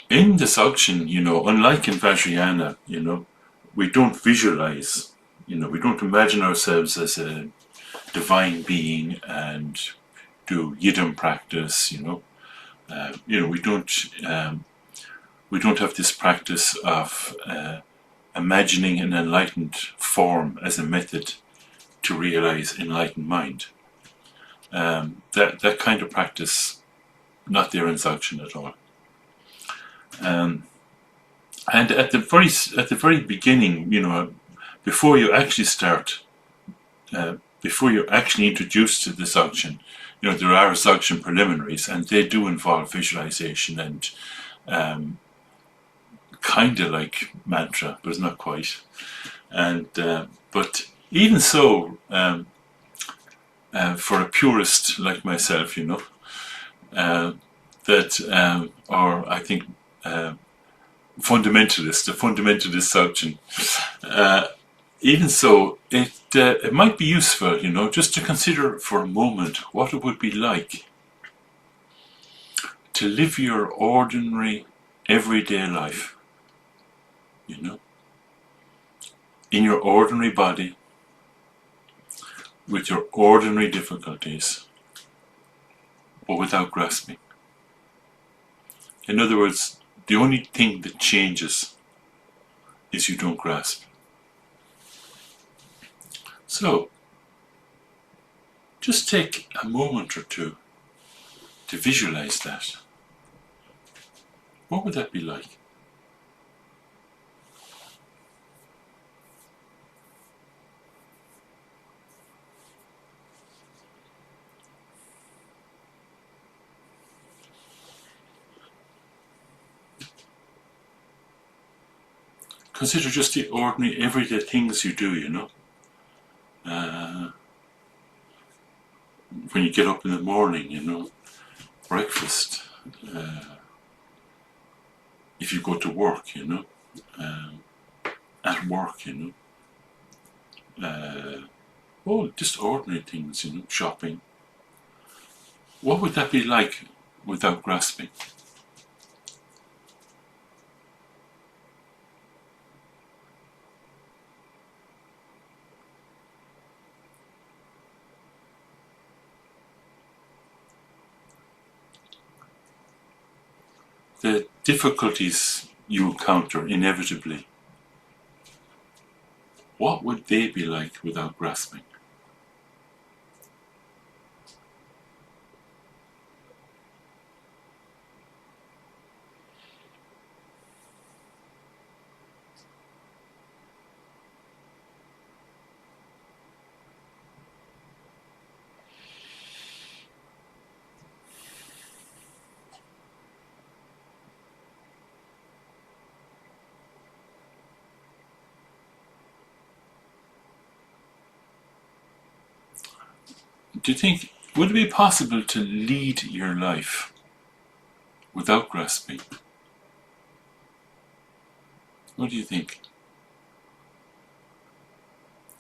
in the Dzogchen, unlike in Vajrayana, we don't visualize, we don't imagine ourselves as a divine being and do yidam practice, we don't have this practice of imagining an enlightened form as a method to realize enlightened mind. That kind of practice, not there in Dzogchen at all. And at the very beginning, before you actually start, before you're actually introduced to the Dzogchen, there are Dzogchen preliminaries, and they do involve visualization and kind of like mantra, but it's not quite. And but even so, for a purist like myself, that or I think fundamentalist, a fundamentalist Dzogchen, even so, it might be useful, just to consider for a moment what it would be like to live your ordinary, everyday life, in your ordinary body, with your ordinary difficulties, but without grasping. In other words, the only thing that changes is you don't grasp. So, just take a moment or two to visualize that. What would that be like? Consider just the ordinary, everyday things you do, when you get up in the morning, breakfast, if you go to work, at work, just ordinary things, shopping. What would that be like without grasping? The difficulties you encounter inevitably, what would they be like without grasping? Do you think, would it be possible to lead your life without grasping? What do you think?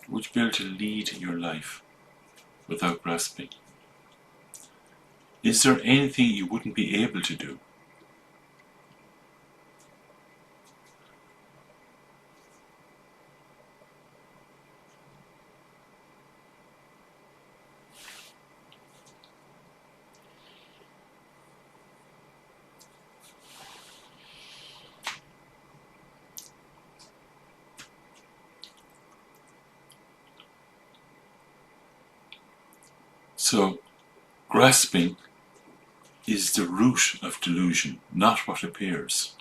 Would you be able to lead your life without grasping? Is there anything you wouldn't be able to do? So, grasping is the root of delusion, not what appears.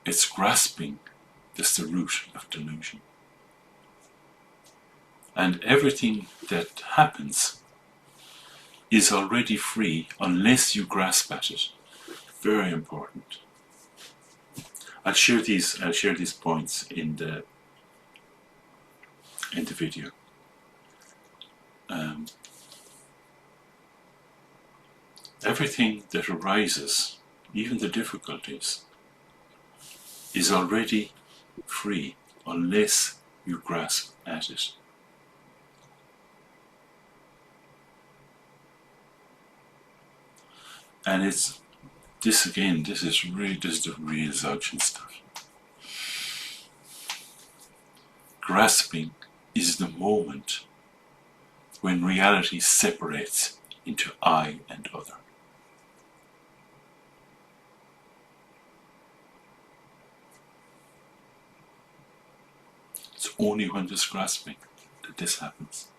It's grasping that's the root of delusion. And everything that happens is already free unless you grasp at it. Very important. I'll share these points in the video. Everything that arises, even the difficulties, is already free unless you grasp at it. And this again, this is the real Dzogchen stuff. Grasping is the moment when reality separates into I and other. It's only when there's grasping that this happens.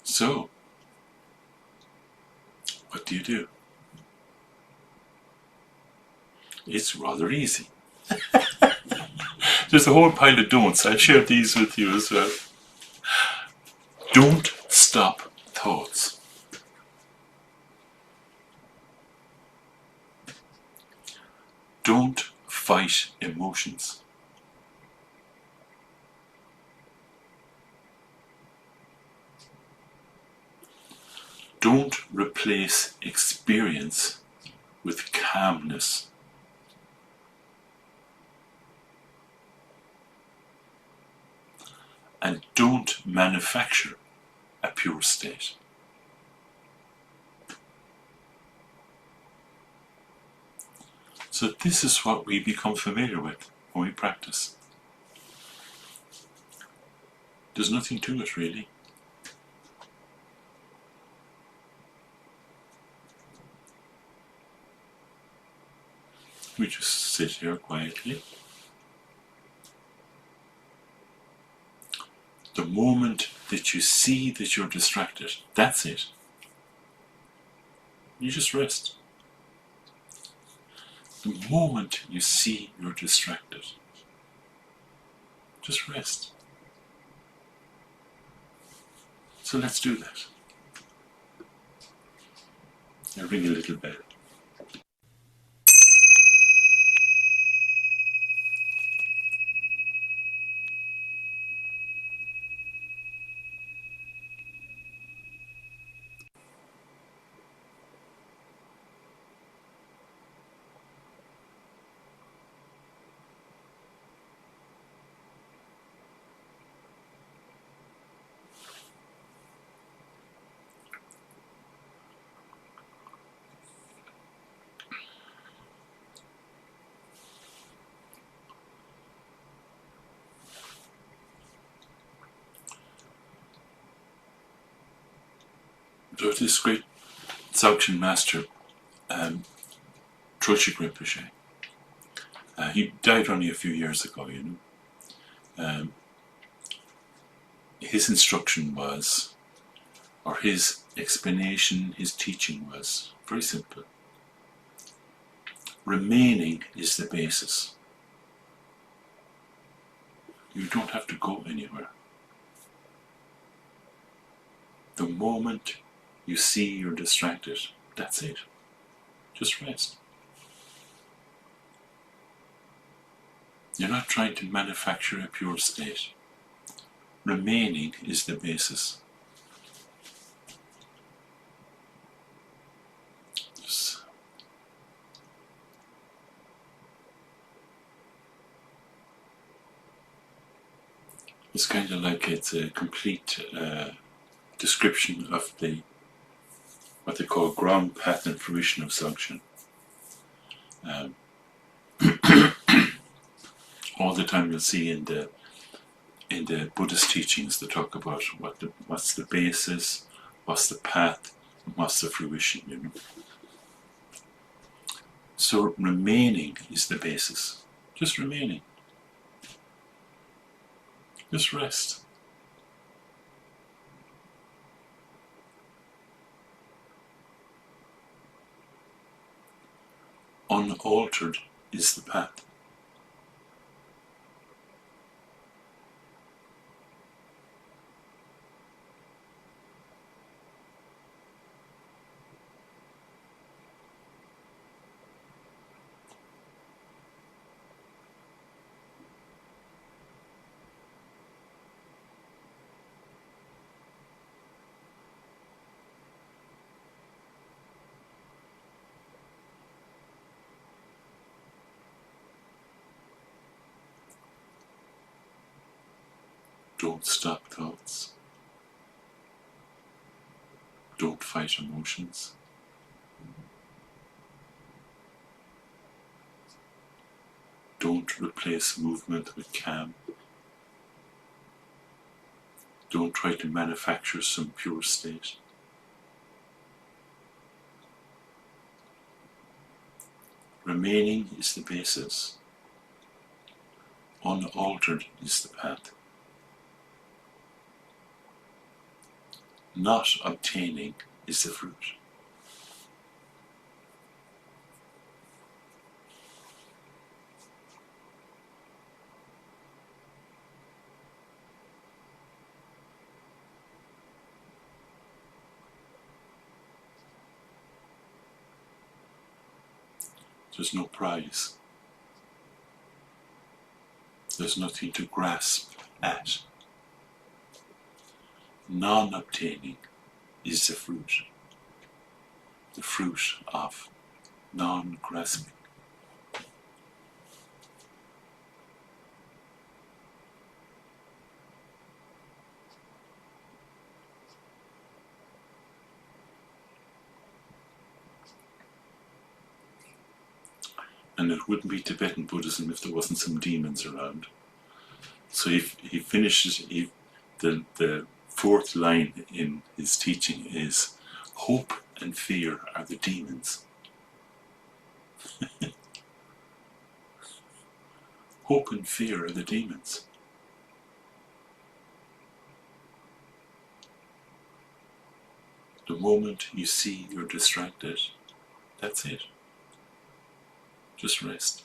So, what do? It's rather easy. There's a whole pile of don'ts. I'll share these with you as well. Don't stop thoughts. Don't fight emotions. Don't replace experience with calmness. And don't manufacture a pure state. So this is what we become familiar with when we practice. There's nothing to it really. We just sit here quietly. The moment that you see that you're distracted, that's it. You just rest. The moment you see you're distracted, just rest. So let's do that. I'll ring a little bell. There's this great Dzogchen master, Trulshik Rinpoche. He died only a few years ago, you know. His instruction was, or his explanation, his teaching was very simple. Remaining is the basis. You don't have to go anywhere. The moment you see you're distracted, that's it. Just rest. You're not trying to manufacture a pure state. Remaining is the basis. It's kind of like it's a complete description of what they call ground path and fruition of Dzogchen. All the time you'll see in the Buddhist teachings they talk about what's the basis, what's the path, and what's the fruition, you know. So remaining is the basis. Just remaining. Just rest. Unaltered is the path. Don't stop thoughts. Don't fight emotions. Don't replace movement with calm. Don't try to manufacture some pure state. Remaining is the basis. Unaltered is the path. Not obtaining is the fruit. There's no prize. There's nothing to grasp at. Non-obtaining is the fruit of non-grasping. And it wouldn't be Tibetan Buddhism if there wasn't some demons around. So he finishes, the fourth line in his teaching is, hope and fear are the demons. Hope and fear are the demons. The moment you see you're distracted, that's it. Just rest.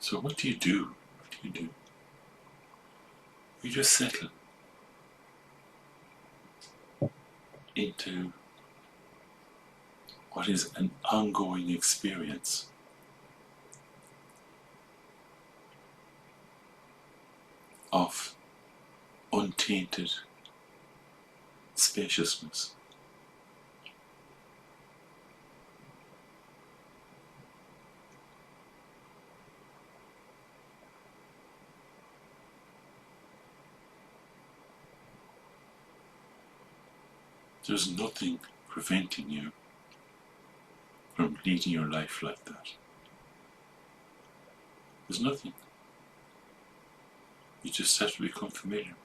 So what do you do? You just settle into what is an ongoing experience of untainted spaciousness. There's nothing preventing you from leading your life like that. There's nothing. You just have to become familiar.